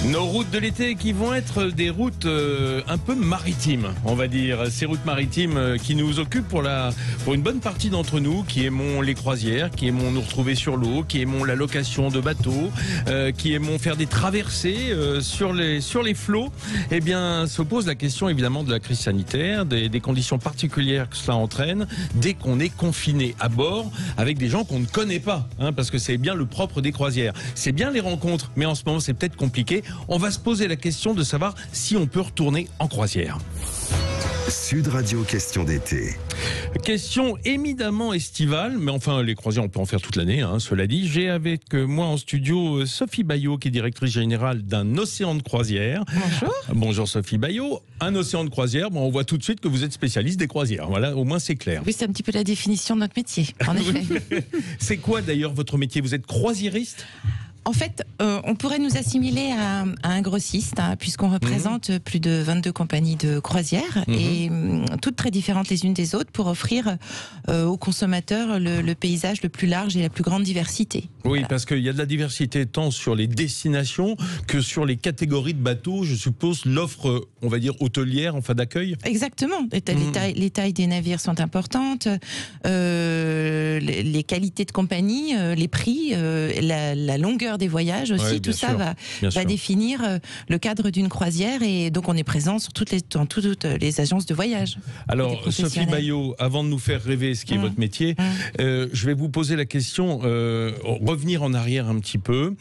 Nos routes de l'été qui vont être des routes un peu maritimes, on va dire. Ces routes maritimes qui nous occupent pour une bonne partie d'entre nous, qui aimons les croisières, qui aimons nous retrouver sur l'eau, qui aimons la location de bateaux, qui aimons faire des traversées sur les flots. Eh bien, se pose la question évidemment de la crise sanitaire, des conditions particulières que cela entraîne dès qu'on est confiné à bord avec des gens qu'on ne connaît pas, parce que c'est bien le propre des croisières. C'est bien les rencontres, mais en ce moment c'est peut-être compliqué. On va se poser la question de savoir si on peut retourner en croisière. Sud Radio Question d'été. Question éminemment estivale, mais enfin les croisières on peut en faire toute l'année, cela dit. J'ai avec moi en studio Sophie Bayot qui est directrice générale d'un océan de croisière. Bonjour. Bonjour Sophie Bayot. Un océan de croisière, on voit tout de suite que vous êtes spécialiste des croisières. Voilà, au moins c'est clair. Oui, c'est un petit peu la définition de notre métier, en effet. C'est quoi d'ailleurs votre métier? Vous êtes croisiériste? En fait, on pourrait nous assimiler à un grossiste, puisqu'on représente plus de 22 compagnies de croisière, et toutes très différentes les unes des autres pour offrir aux consommateurs le paysage le plus large et la plus grande diversité. Oui, Voilà. parce qu'il y a de la diversité tant sur les destinations que sur les catégories de bateaux. Je suppose l'offre, on va dire, hôtelière, enfin d'accueil. Exactement. Les tailles des navires sont importantes, les qualités de compagnie, les prix, la longueur des voyages aussi, Ouais, tout ça va définir le cadre d'une croisière, et donc on est présent dans toutes les agences de voyage. Alors Sophie Bayot, avant de nous faire rêver ce qui est votre métier, je vais vous poser la question, revenir en arrière un petit peu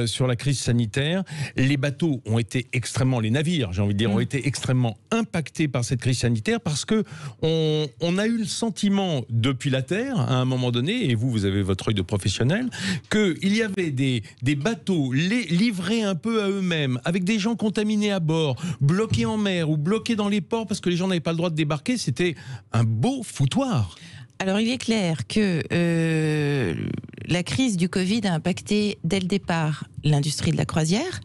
sur la crise sanitaire. Les bateaux ont été extrêmement, les navires j'ai envie de dire, ont été extrêmement impactés par cette crise sanitaire parce que on a eu le sentiment depuis la Terre à un moment donné, et vous avez votre œil de professionnel, qu'il y avait des bateaux livrés un peu à eux-mêmes, avec des gens contaminés à bord, bloqués en mer ou bloqués dans les ports parce que les gens n'avaient pas le droit de débarquer. C'était un beau foutoir. Alors il est clair que la crise du Covid a impacté dès le départ l'industrie de la croisière.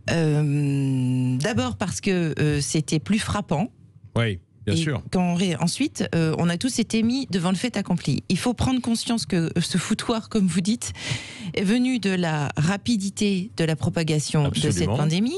D'abord parce que c'était plus frappant. Oui. Bien sûr. Ensuite, on a tous été mis devant le fait accompli. Il faut prendre conscience que ce foutoir, comme vous dites, est venu de la rapidité de la propagation de cette pandémie,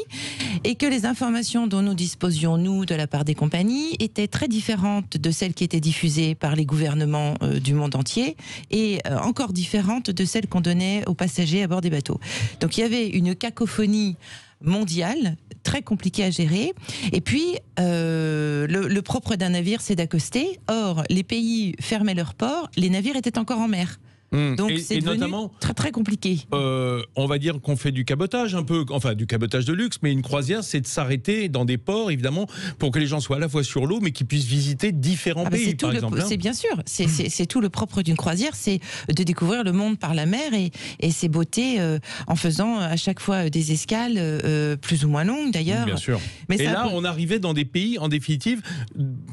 et que les informations dont nous disposions, nous, de la part des compagnies, étaient très différentes de celles qui étaient diffusées par les gouvernements du monde entier, et encore différentes de celles qu'on donnait aux passagers à bord des bateaux. Donc il y avait une cacophonie mondiale, très compliqué à gérer. Et puis, le propre d'un navire, c'est d'accoster. Or, les pays fermaient leurs ports, les navires étaient encore en mer. Donc c'est devenu notamment, très très compliqué. On va dire qu'on fait du cabotage un peu, enfin du cabotage de luxe, mais une croisière c'est de s'arrêter dans des ports évidemment pour que les gens soient à la fois sur l'eau mais qu'ils puissent visiter différents pays par exemple. C'est bien sûr, c'est tout le propre d'une croisière, c'est de découvrir le monde par la mer et ses beautés en faisant à chaque fois des escales plus ou moins longues d'ailleurs. Bien sûr. Mais là on arrivait dans des pays en définitive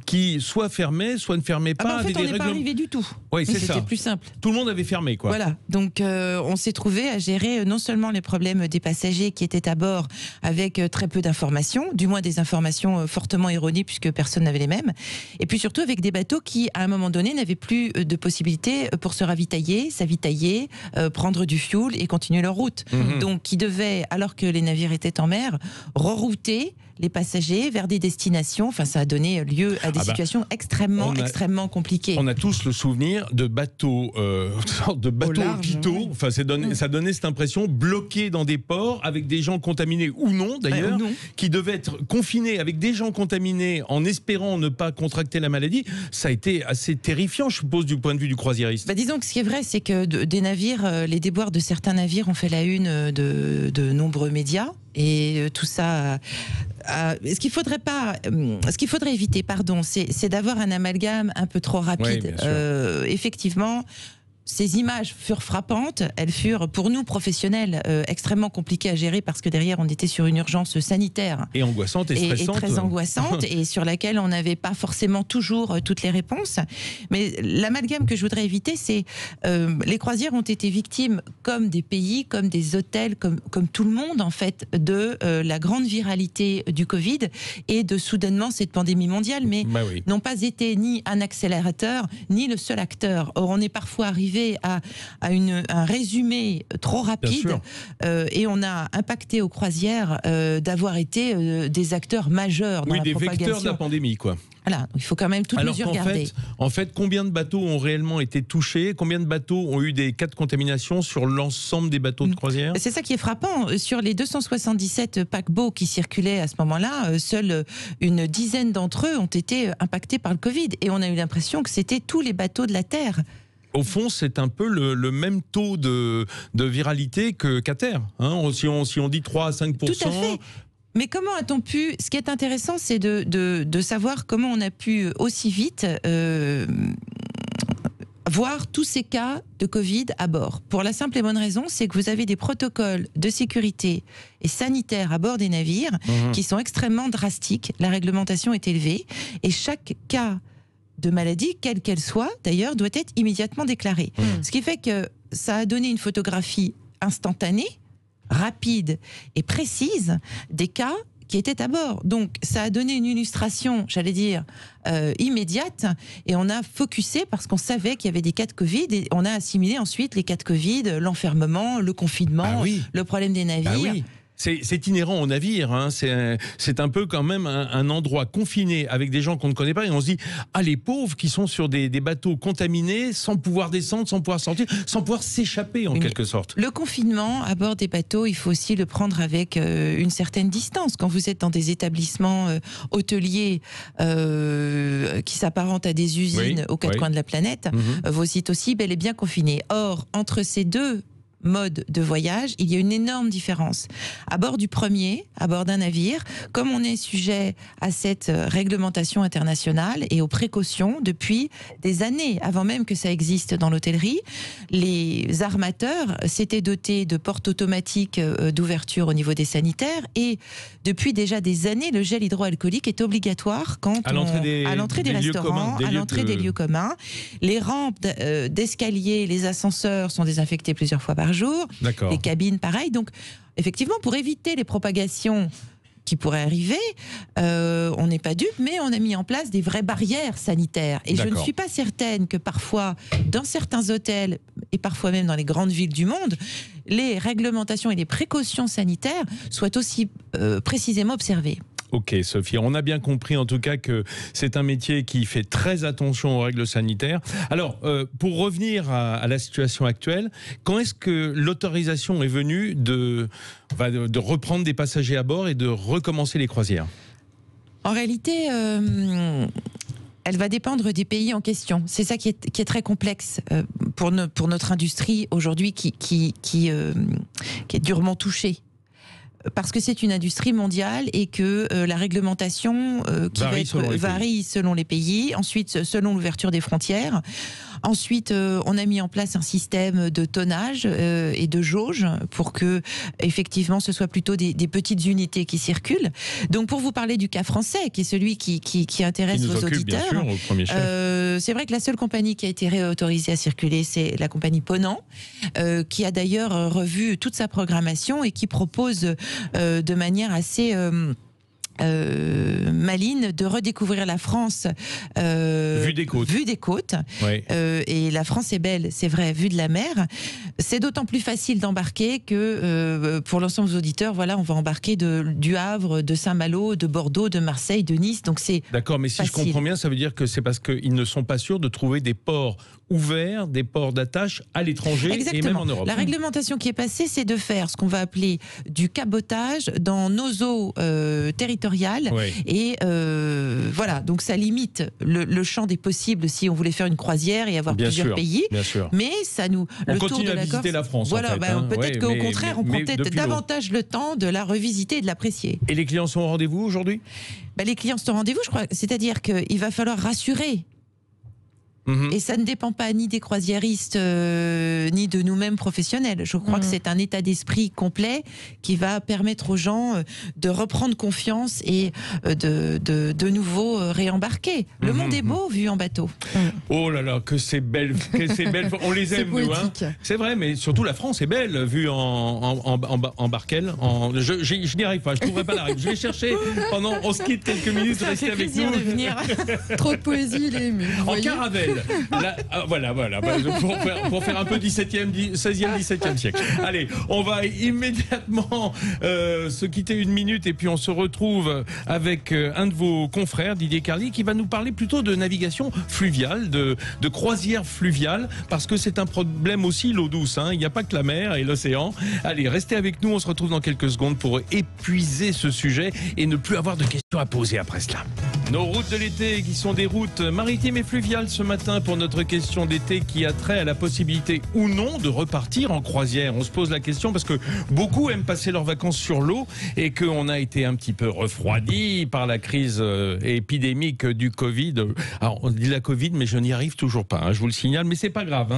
qui soit fermaient, soit ne fermaient pas. En fait on n'est pas arrivé du tout. Oui, c'est ça. C'était plus simple. Tout le monde avait fermé, quoi. Voilà, donc on s'est trouvé à gérer non seulement les problèmes des passagers qui étaient à bord avec très peu d'informations, du moins des informations fortement erronées puisque personne n'avait les mêmes, et puis surtout avec des bateaux qui à un moment donné n'avaient plus de possibilités pour se ravitailler, s'avitailler, prendre du fuel et continuer leur route. Donc qui devaient, alors que les navires étaient en mer, rerouter les passagers vers des destinations. Enfin, ça a donné lieu à des situations extrêmement compliquées. On a tous le souvenir de bateaux, de bateaux hôpitaux. Enfin, ça donnait cette impression bloqués dans des ports avec des gens contaminés ou non d'ailleurs, qui devaient être confinés avec des gens contaminés en espérant ne pas contracter la maladie. Ça a été assez terrifiant, je suppose, du point de vue du croisiériste. Disons que ce qui est vrai, c'est que des navires, les déboires de certains navires ont fait la une de nombreux médias. Et tout ça, ce qu'il faudrait éviter, c'est d'avoir un amalgame un peu trop rapide. Oui, effectivement, ces images furent frappantes, elles furent pour nous professionnels extrêmement compliquées à gérer parce que derrière on était sur une urgence sanitaire et angoissante et stressante, et très angoissante et sur laquelle on n'avait pas forcément toujours toutes les réponses. Mais l'amalgame que je voudrais éviter, c'est les croisières ont été victimes, comme des pays, comme des hôtels, comme tout le monde en fait, de la grande viralité du Covid et de soudainement cette pandémie mondiale, mais n'ont pas été ni un accélérateur ni le seul acteur. Or on est parfois arrivé arrivé à un résumé trop rapide et on a impacté aux croisières d'avoir été des acteurs majeurs dans la propagation. Oui, des vecteurs de la pandémie, quoi. Voilà, il faut quand même toutes mesures garder. En fait, combien de bateaux ont réellement été touchés? Combien de bateaux ont eu des cas de contamination sur l'ensemble des bateaux de croisière? C'est ça qui est frappant. Sur les 277 paquebots qui circulaient à ce moment-là, seule une dizaine d'entre eux ont été impactés par le Covid. Et on a eu l'impression que c'était tous les bateaux de la Terre. Au fond, c'est un peu le même taux de viralité qu'à terre. Hein, si on dit 3 à 5%. Tout à fait. Mais comment a-t-on pu... Ce qui est intéressant, c'est de savoir comment on a pu aussi vite voir tous ces cas de Covid à bord. Pour la simple et bonne raison, c'est que vous avez des protocoles de sécurité et sanitaires à bord des navires qui sont extrêmement drastiques. La réglementation est élevée et chaque cas de maladie, quelle qu'elle soit, d'ailleurs, doit être immédiatement déclarée. Ce qui fait que ça a donné une photographie instantanée, rapide et précise des cas qui étaient à bord. Donc, ça a donné une illustration, j'allais dire, immédiate, et on a focusé parce qu'on savait qu'il y avait des cas de Covid, et on a assimilé ensuite les cas de Covid, l'enfermement, le confinement, le problème des navires. C'est inhérent au navire, hein. C'est un peu quand même un endroit confiné avec des gens qu'on ne connaît pas et on se dit les pauvres qui sont sur des bateaux contaminés sans pouvoir descendre, sans pouvoir sortir, sans pouvoir s'échapper en quelque sorte. Le confinement à bord des bateaux, il faut aussi le prendre avec une certaine distance. Quand vous êtes dans des établissements hôteliers qui s'apparentent à des usines aux quatre coins de la planète, vous êtes aussi bel et bien confinés. Or, entre ces deux mode de voyage, il y a une énorme différence. À bord du premier, à bord d'un navire, comme on est sujet à cette réglementation internationale et aux précautions depuis des années, avant même que ça existe dans l'hôtellerie, les armateurs s'étaient dotés de portes automatiques d'ouverture au niveau des sanitaires et depuis déjà des années, le gel hydroalcoolique est obligatoire à l'entrée des restaurants, à l'entrée des lieux communs. Les rampes d'escalier, les ascenseurs sont désinfectés plusieurs fois par jour, les cabines pareil. Donc effectivement, pour éviter les propagations qui pourraient arriver, on n'est pas dupe, mais on a mis en place des vraies barrières sanitaires. Et je ne suis pas certaine que parfois, dans certains hôtels, et parfois même dans les grandes villes du monde, les réglementations et les précautions sanitaires soient aussi précisément observées. Ok Sophie, on a bien compris en tout cas que c'est un métier qui fait très attention aux règles sanitaires. Alors, pour revenir à la situation actuelle, quand est-ce que l'autorisation est venue de reprendre des passagers à bord et de recommencer les croisières ? En réalité, elle va dépendre des pays en question. C'est ça qui est très complexe pour notre industrie aujourd'hui qui est durement touchée. Parce que c'est une industrie mondiale et que la réglementation varie selon les pays, ensuite selon l'ouverture des frontières. Ensuite, on a mis en place un système de tonnage et de jauge pour que, effectivement, ce soit plutôt des petites unités qui circulent. Donc, pour vous parler du cas français, qui est celui qui intéresse vos auditeurs, bien sûr, au premier chef. C'est vrai que la seule compagnie qui a été réautorisée à circuler, c'est la compagnie Ponant, qui a d'ailleurs revu toute sa programmation et qui propose de manière assez maligne de redécouvrir la France vue des côtes. Oui. Et la France est belle, c'est vrai, vue de la mer. C'est d'autant plus facile d'embarquer que pour l'ensemble des auditeurs, voilà, on va embarquer du Havre, de Saint-Malo, de Bordeaux, de Marseille, de Nice. Donc c'est d'accord, mais si facile. Je comprends bien, ça veut dire que c'est parce qu'ils ne sont pas sûrs de trouver des ports ouverts, des ports d'attache à l'étranger et même en Europe. La réglementation qui est passée, c'est de faire ce qu'on va appeler du cabotage dans nos eaux territoriales. Et voilà, donc ça limite le champ des possibles si on voulait faire une croisière et avoir plusieurs pays. Bien sûr. Mais ça nous... On continue à visiter la France. Voilà, en fait, peut-être qu'au contraire, on prend peut-être davantage le temps de la revisiter et de l'apprécier. Et les clients sont au rendez-vous aujourd'hui ? Les clients sont au rendez-vous, je crois. C'est-à-dire qu'il va falloir rassurer. Et ça ne dépend pas ni des croisiéristes ni de nous-mêmes professionnels. Je crois que c'est un état d'esprit complet qui va permettre aux gens de reprendre confiance et de nouveau réembarquer. Le monde est beau vu en bateau. Oh là là, que c'est belle, on les aime nous. Hein. C'est vrai, mais surtout la France est belle vue en barquelle. Je n'y arrive pas, je ne trouverai pas la règle. Je vais chercher pendant, on se quitte quelques minutes, restez avec nous. De venir. Trop de poésie, il est ému. En caravelle. Voilà, pour faire un peu 16e, 17e siècle. Allez, on va immédiatement se quitter une minute et puis on se retrouve avec un de vos confrères, Didier Carlier, qui va nous parler plutôt de navigation fluviale, de croisière fluviale, parce que c'est un problème aussi, l'eau douce. Il n'y a pas que la mer et l'océan. Allez, restez avec nous, on se retrouve dans quelques secondes pour épuiser ce sujet et ne plus avoir de questions à poser après cela. Nos routes de l'été qui sont des routes maritimes et fluviales ce matin pour notre question d'été qui a trait à la possibilité ou non de repartir en croisière. On se pose la question parce que beaucoup aiment passer leurs vacances sur l'eau et qu'on a été un petit peu refroidi par la crise épidémique du Covid. Alors on dit la Covid mais je n'y arrive toujours pas, je vous le signale, mais c'est pas grave.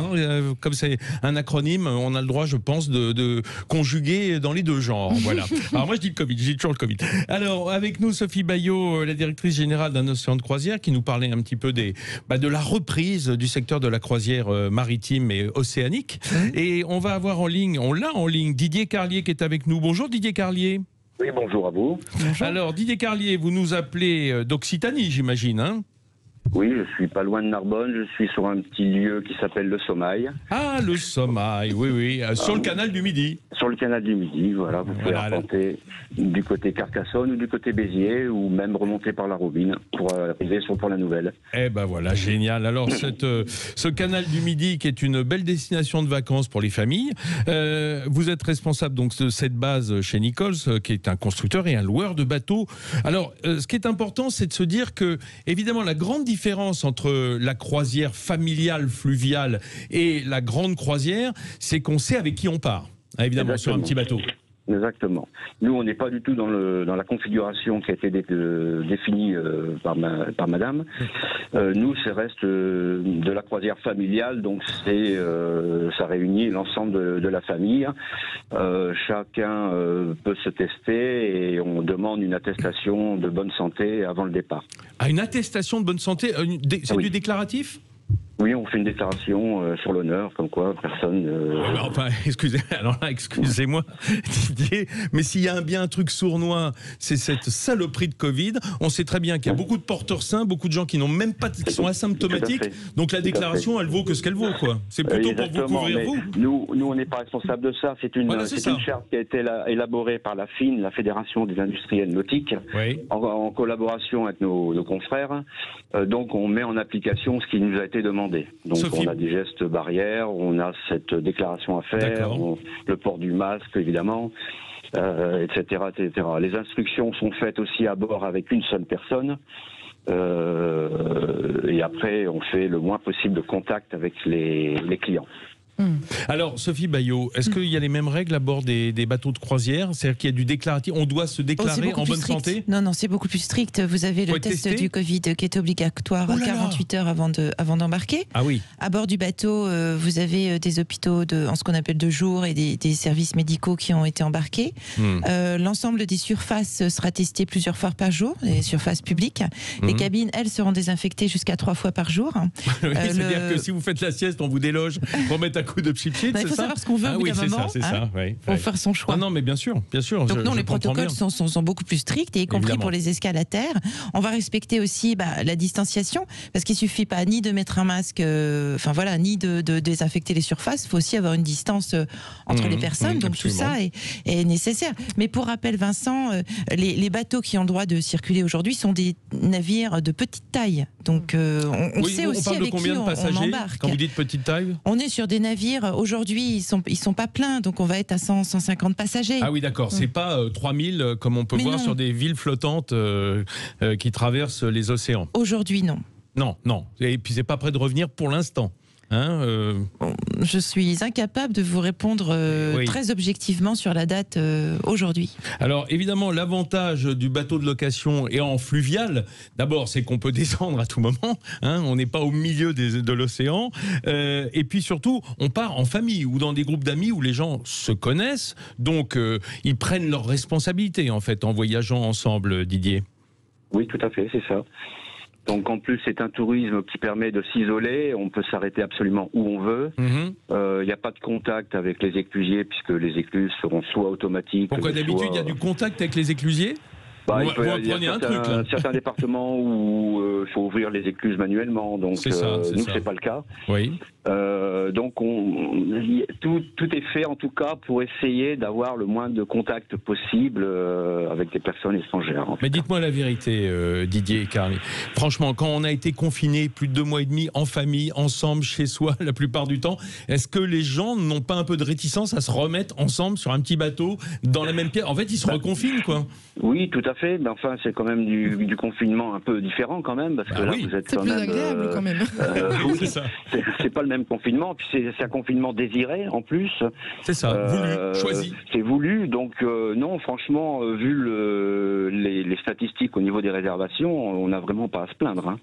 Comme c'est un acronyme, on a le droit je pense de conjuguer dans les deux genres. Voilà. Alors moi je dis le Covid, je dis toujours le Covid. Alors avec nous Sophie Bayot, la directrice générale d'un océan de croisière qui nous parlait un petit peu de la reprise du secteur de la croisière maritime et océanique. Et on va avoir on l'a en ligne Didier Carlier qui est avec nous. Bonjour Didier Carlier. Oui, bonjour à vous. Bonjour. Alors Didier Carlier, vous nous appelez d'Occitanie, j'imagine, Oui, je suis pas loin de Narbonne, je suis sur un petit lieu qui s'appelle le Sommail. Ah, le Sommail, oui, sur le canal du Midi. Sur le canal du Midi, voilà, vous pouvez arpenter du côté Carcassonne ou du côté Béziers, ou même remonter par la Robine pour arriver sur Port-la-Nouvelle. Eh ben voilà, génial. Alors ce canal du Midi qui est une belle destination de vacances pour les familles, vous êtes responsable donc de cette base chez Nichols, qui est un constructeur et un loueur de bateaux. Alors, ce qui est important, c'est de se dire que, évidemment, la grande différence entre la croisière familiale fluviale et la grande croisière, c'est qu'on sait avec qui on part. Évidemment, exactement. Sur un petit bateau. Exactement. Nous, on n'est pas du tout dans la configuration qui a été définie par madame. Nous, ça reste de la croisière familiale, donc ça réunit l'ensemble de la famille. Chacun peut se tester et on demande une attestation de bonne santé avant le départ. Ah, une attestation de bonne santé, c'est du déclaratif ? Oui, on fait une déclaration sur l'honneur, comme quoi personne... Enfin, excusez-moi, Didier, mais s'il y a bien un truc sournois, c'est cette saloperie de Covid. On sait très bien qu'il y a beaucoup de porteurs sains, beaucoup de gens qui n'ont même pas, qui sont asymptomatiques. Donc la déclaration, elle vaut que ce qu'elle vaut, quoi. C'est plutôt pour vous couvrir, vous. Nous, on n'est pas responsable de ça. C'est une charte qui a été élaborée par la FIN, la Fédération des industriels nautiques, en collaboration avec nos confrères. Donc on met en application ce qui nous a été demandé. Donc Sophie. On a des gestes barrières, on a cette déclaration à faire, le port du masque évidemment, etc., etc. Les instructions sont faites aussi à bord avec une seule personne. Et après, on fait le moins possible de contact avec les clients. Alors, Sophie Bayot, est-ce qu'il y a les mêmes règles à bord des bateaux de croisière? C'est-à-dire qu'il y a du déclaratif, on doit se déclarer en bonne santé? Non, c'est beaucoup plus strict. Vous avez le test du Covid qui est obligatoire 48 heures avant d'embarquer. Ah oui. À bord du bateau, vous avez des hôpitaux en ce qu'on appelle de jour et des services médicaux qui ont été embarqués. L'ensemble des surfaces sera testé plusieurs fois par jour, les surfaces publiques. Les cabines, elles, seront désinfectées jusqu'à 3 fois par jour. C'est-à-dire que si vous faites la sieste, on vous déloge pour mettre coup de pchit-chit, il faut savoir ce qu'on veut au bout d'un moment. C'est ça. Pour faire son choix. Non, mais bien sûr. Donc non, les protocoles sont beaucoup plus stricts, et y compris pour les escales à terre. On va respecter aussi la distanciation, parce qu'il suffit pas ni de mettre un masque, ni de désinfecter les surfaces. Il faut aussi avoir une distance entre les personnes. Donc tout ça est nécessaire. Mais pour rappel, Vincent, les bateaux qui ont le droit de circuler aujourd'hui sont des navires de petite taille. Donc on sait aussi avec qui on embarque. Quand vous dites petite taille, on est sur des navires, aujourd'hui, ils sont pas pleins, donc on va être à 100-150 passagers. Ah oui, d'accord, c'est pas 3000 comme on peut voir sur des villes flottantes qui traversent les océans. Aujourd'hui, non. Non. Et puis c'est pas prêt de revenir pour l'instant. Je suis incapable de vous répondre très objectivement sur la date aujourd'hui. Alors évidemment, l'avantage du bateau de location et en fluvial, d'abord c'est qu'on peut descendre à tout moment, on n'est pas au milieu de l'océan, et puis surtout on part en famille ou dans des groupes d'amis où les gens se connaissent, donc ils prennent leurs responsabilités en fait en voyageant ensemble, Didier. Oui, tout à fait, c'est ça. Donc en plus, c'est un tourisme qui permet de s'isoler, on peut s'arrêter absolument où on veut. Il n'y a pas de contact avec les éclusiers, puisque les écluses seront soit automatiques... Pourquoi d'habitude il y a du contact avec les éclusiers ? Vous reprenez un truc, là. Certains départements où il faut ouvrir les écluses manuellement, donc nous, c'est pas le cas. Oui. Donc tout est fait en tout cas pour essayer d'avoir le moins de contacts possible avec des personnes étrangères. Mais dites-moi la vérité, Didier et Carly. Franchement, quand on a été confinés plus de 2 mois et demi en famille, ensemble, chez soi, la plupart du temps, est-ce que les gens n'ont pas un peu de réticence à se remettre ensemble sur un petit bateau dans la même pièce? En fait, ils se reconfinent, quoi. Oui, tout à fait. Mais enfin, c'est quand même du confinement un peu différent quand même, parce que là, vous êtes c'est quand plus même agréable quand même. Oui, c'est ça. C'est pas le même confinement, puis c'est un confinement désiré en plus. C'est ça, voulu, choisi. C'est voulu, donc non, franchement, vu les statistiques au niveau des réservations, on n'a vraiment pas à se plaindre. Hein.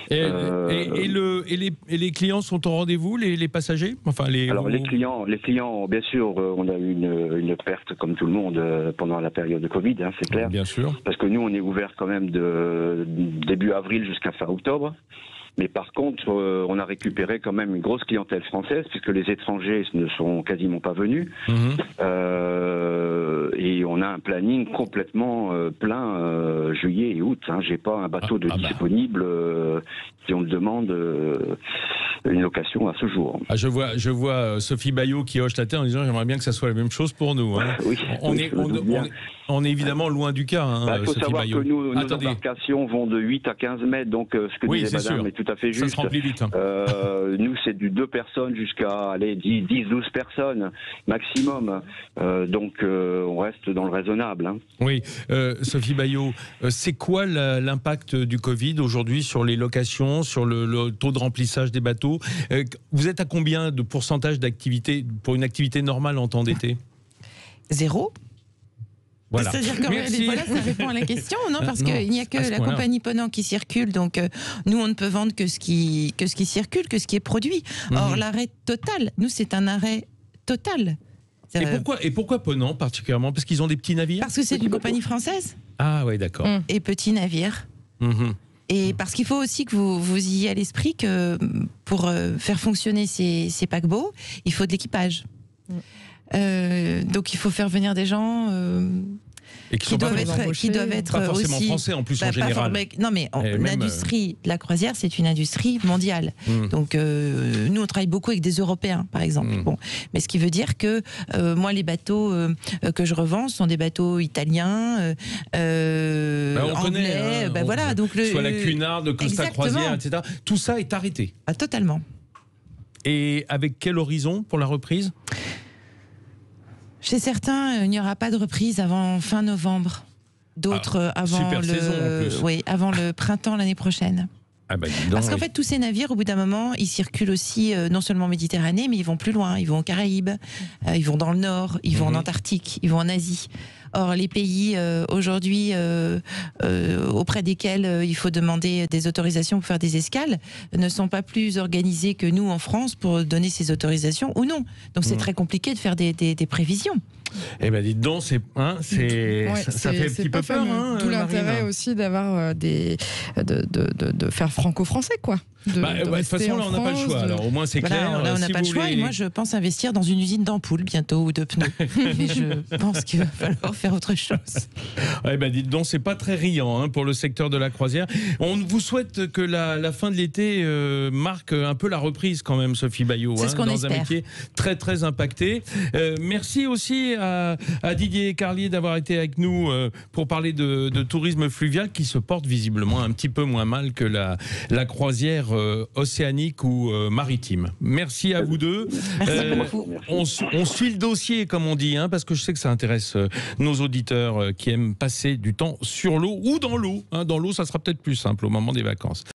Et les clients sont au rendez-vous, les passagers? Enfin, Alors les clients, bien sûr, on a eu une perte comme tout le monde pendant la période de Covid, hein, c'est clair. Bien sûr. Parce que nous, on est ouvert quand même de début avril jusqu'à fin octobre. Mais par contre, on a récupéré quand même une grosse clientèle française, puisque les étrangers ne sont quasiment pas venus. Et on a un planning complètement plein juillet et août. Hein. J'ai pas un bateau disponible si on me demande une location à ce jour. Ah, je vois Sophie Bayot qui hoche la tête en disant j'aimerais bien que ça soit la même chose pour nous. Hein. Oui, on est évidemment loin du cas. Il faut savoir que nos embarcations vont de 8 à 15 mètres, donc ce que disait madame est tout à fait juste. Ça se remplit vite. Hein. Nous, c'est du 2 personnes jusqu'à 10-12 personnes maximum. Donc, on reste dans le raisonnable. Hein. Oui, Sophie Bayot, c'est quoi l'impact du Covid aujourd'hui sur les locations, sur le taux de remplissage des bateaux? Vous êtes à combien de pourcentage d'activité pour une activité normale en temps d'été? 0. Voilà. C'est-à-dire que voilà, ça répond à la question, non? Parce qu'il n'y a que la compagnie Ponant qui circule, donc nous on ne peut vendre que ce qui circule, que ce qui est produit. Or l'arrêt total, nous c'est un arrêt total. Et pourquoi Ponant particulièrement? Parce qu'ils ont des petits navires? Parce que c'est une compagnie française. Ah oui, d'accord. Et petits navires. Et parce qu'il faut aussi que vous ayez à l'esprit que pour faire fonctionner ces paquebots, il faut de l'équipage. Donc il faut faire venir des gens qui doivent être pas forcément aussi français en plus en général. Non mais l'industrie de la croisière c'est une industrie mondiale. Donc nous on travaille beaucoup avec des Européens par exemple. Bon, mais ce qui veut dire que moi les bateaux que je revends sont des bateaux italiens, anglais, voilà donc soit la Cunard, de Costa Croisière, etc. Tout ça est arrêté. Ah, totalement. Et avec quel horizon pour la reprise? Chez certains, il n'y aura pas de reprise avant fin novembre. D'autres avant avant le printemps l'année prochaine. Parce qu'en fait, tous ces navires, au bout d'un moment, ils circulent aussi non seulement en Méditerranée, mais ils vont plus loin. Ils vont aux Caraïbes, ils vont dans le Nord, ils vont en Antarctique, ils vont en Asie. Or, les pays aujourd'hui auprès desquels il faut demander des autorisations pour faire des escales ne sont pas plus organisés que nous en France pour donner ces autorisations ou non. Donc c'est très compliqué de faire des prévisions. Eh ben dites donc, ça fait un petit peu peur. D'où l'intérêt aussi d'avoir de faire franco-français, quoi. De toute façon, là, on n'a pas le choix. Alors, au moins, c'est clair. Là, on n'a pas le choix. Et moi, je pense investir dans une usine d'ampoules bientôt ou de pneus. Mais je pense qu'il va falloir faire autre chose. Eh ben, dites donc, c'est pas très riant pour le secteur de la croisière. On vous souhaite que la fin de l'été marque un peu la reprise quand même, Sophie Bayot, dans un métier très très impacté. Merci aussi à Didier et Carlier d'avoir été avec nous pour parler de tourisme fluvial qui se porte visiblement un petit peu moins mal que la croisière océanique ou maritime. Merci à vous deux. On suit le dossier, comme on dit, parce que je sais que ça intéresse nos auditeurs qui aiment passer du temps sur l'eau ou dans l'eau. Dans l'eau, ça sera peut-être plus simple au moment des vacances.